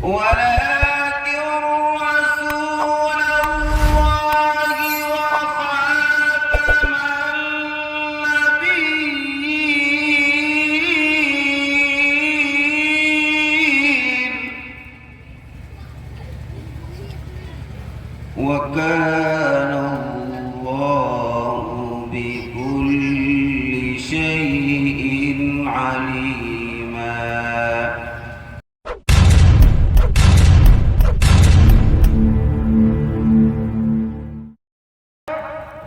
ولكن رسول الله وخاتم النبيين وكان الله بكل شيء عليما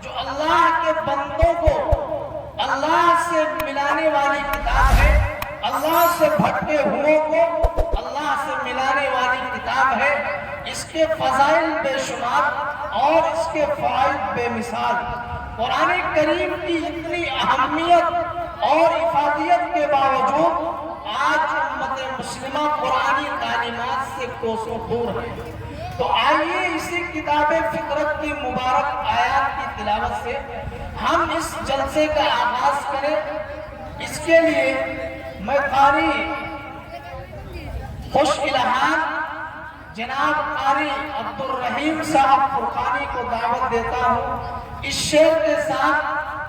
जो अल्लाह के बंदों को अल्लाह से मिलाने वाली किताब है, अल्लाह से भटके हुओं को अल्लाह से मिलाने वाली किताब है। इसके फजाइल बेशुमार और इसके फ़वाइद बेमिसाल। कुरान करीम की इतनी अहमियत और इफादियत के बावजूद आज उम्मत मुस्लिमा कुरानी तालीमात से कोसों दूर है। तो आइए इसी किताबे फितरत की मुबारक आयात की तिलावत से हम इस जलसे का आगाज करें। इसके लिए मैं कारी खुश इल्हाम जनाब कारी अब्दुल रहीम साहब फुरकानी को दावत देता हूँ इस शेर के साथ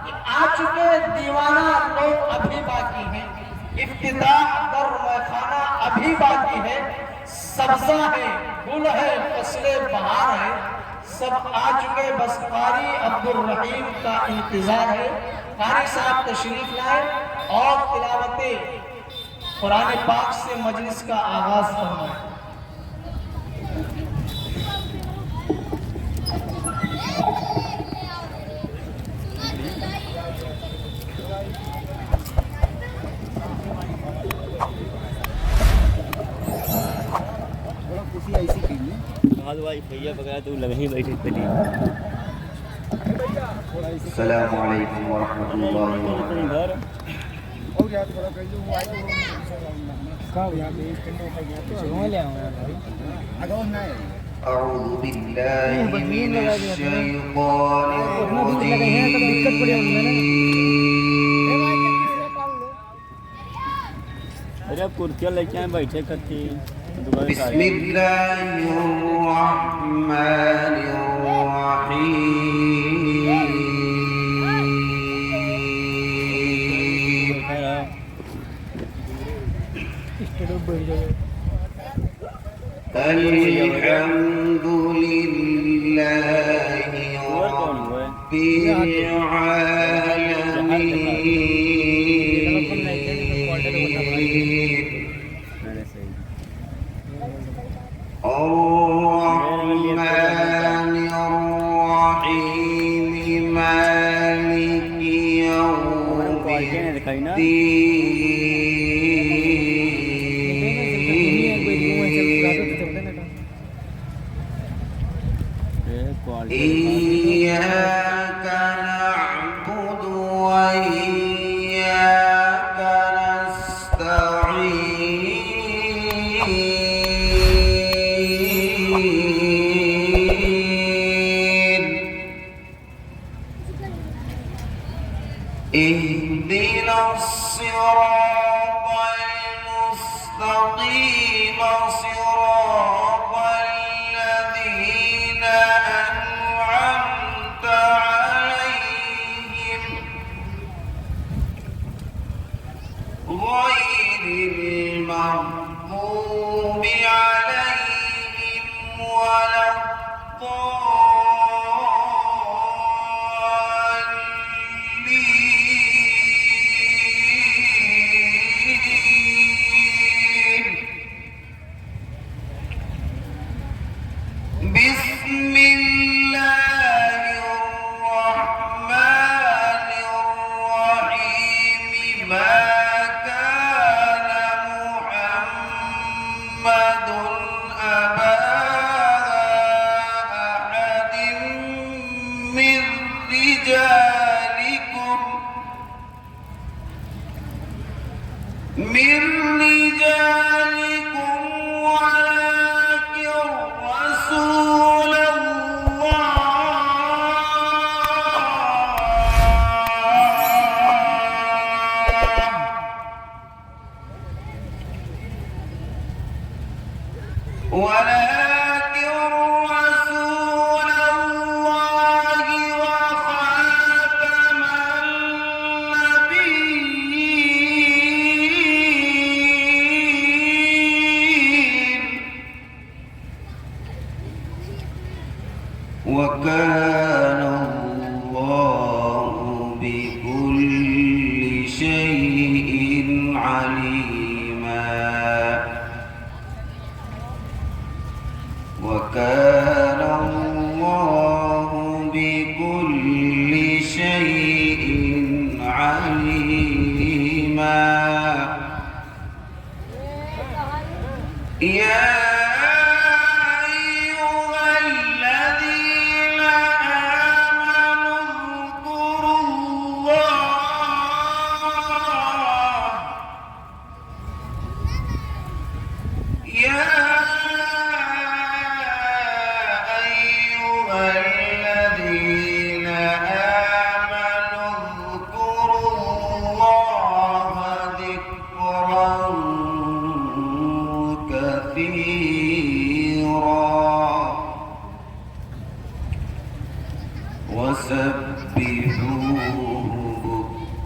कि आ चुके दीवाना लोग अभी बाकी हैं, इफ्तिदा दर मैखाना अभी बाकी है, सब्जा है, गुल है, फसले बहार है, सब आ चुके, बस कारी अब्दुल रहीम का इंतजार है। कारी साहब तशरीफ लाए और तिलावत कुरान पाक से मजलिस का आगाज फरमाएं। ऐसी भाई भैया वगैरह तो लगे ही बैठे पड़ी। अस्सलामु अलैकुम वरहमतुल्लाहि वबरकातुहू। अऊज़ु बिल्लाहि मिनश शैतानिर रजीम। अरे कुर्सियाँ लेके आए बैठे करती अल्हम्दुलिल्लाहि रब्बिल आलमीन الرحمن الرحيم مالك يوم الدين إياك نعبد وإياك نستعين اهدنا الصراط المستقيم صراط الذين أنعمت عليهم غير المغضوب عليهم ولا الضالين. بسم الله الرحمن الرحيم ما كان محمد أبا أحد من رجالكم ولكن رسول الله ولكن رسول الله وخاتم النبيين وكان الله بكل شيء عليما وكان الله بكل شيء عليما يا أيها الذين آمنوا اذكروا الله يا أيها الذين آمنوا اذكروا الله ذكرا كثيرا وسبحوه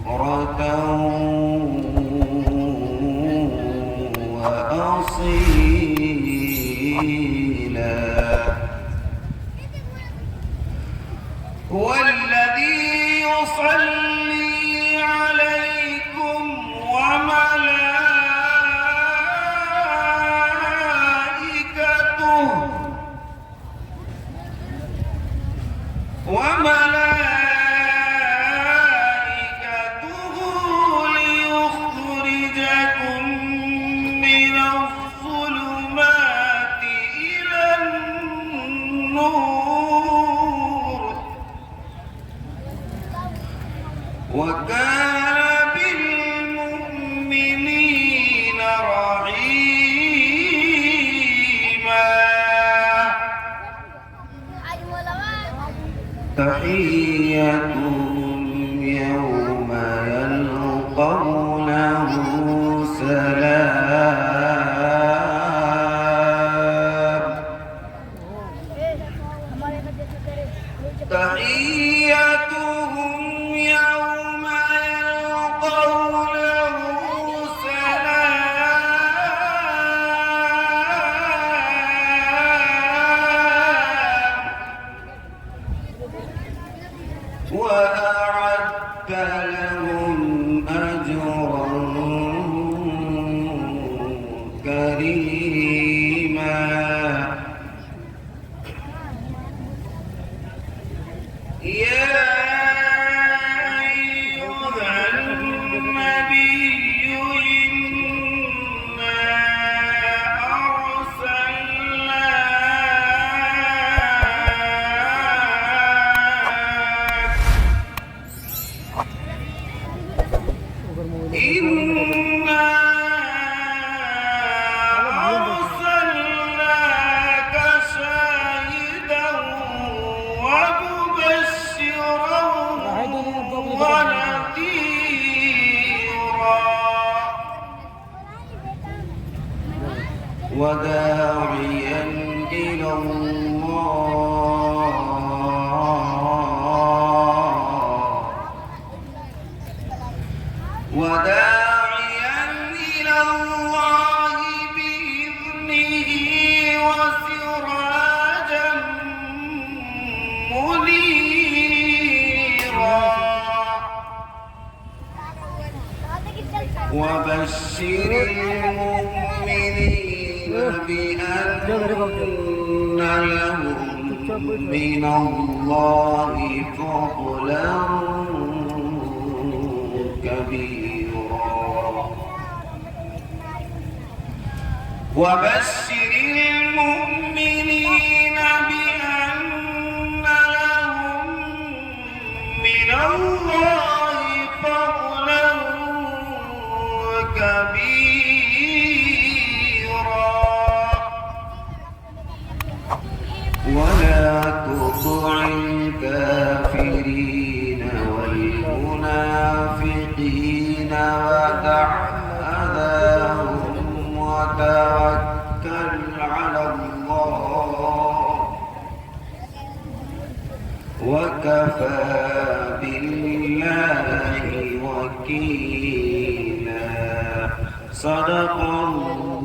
بكرة وأصيلا هو الذي يصلي عليكم وملائكته ليخرجكم من الظلمات إلى النور وكان بالمؤمنين رحيما تحيتهم يوم يلقونه سلام تحيتهم يوم يلقونه سلام وأعدت لهم أجرا كريما يا أيها النبي إنا أرسلناك شاهدا ومبشرا ونذيرا وداعيا إلى الله وداعيا إلى الله بإذنه وسراجا منيرا وبشر المؤمنين بأن لهم من الله فضلا كبيرا وبشر المؤمنين بأن لهم من الله فضلا كبيرا ولا تطع الكافرين والمنافقين ودع أذاهم وتوكل على الله وكفى بالله وكيلا صدق الله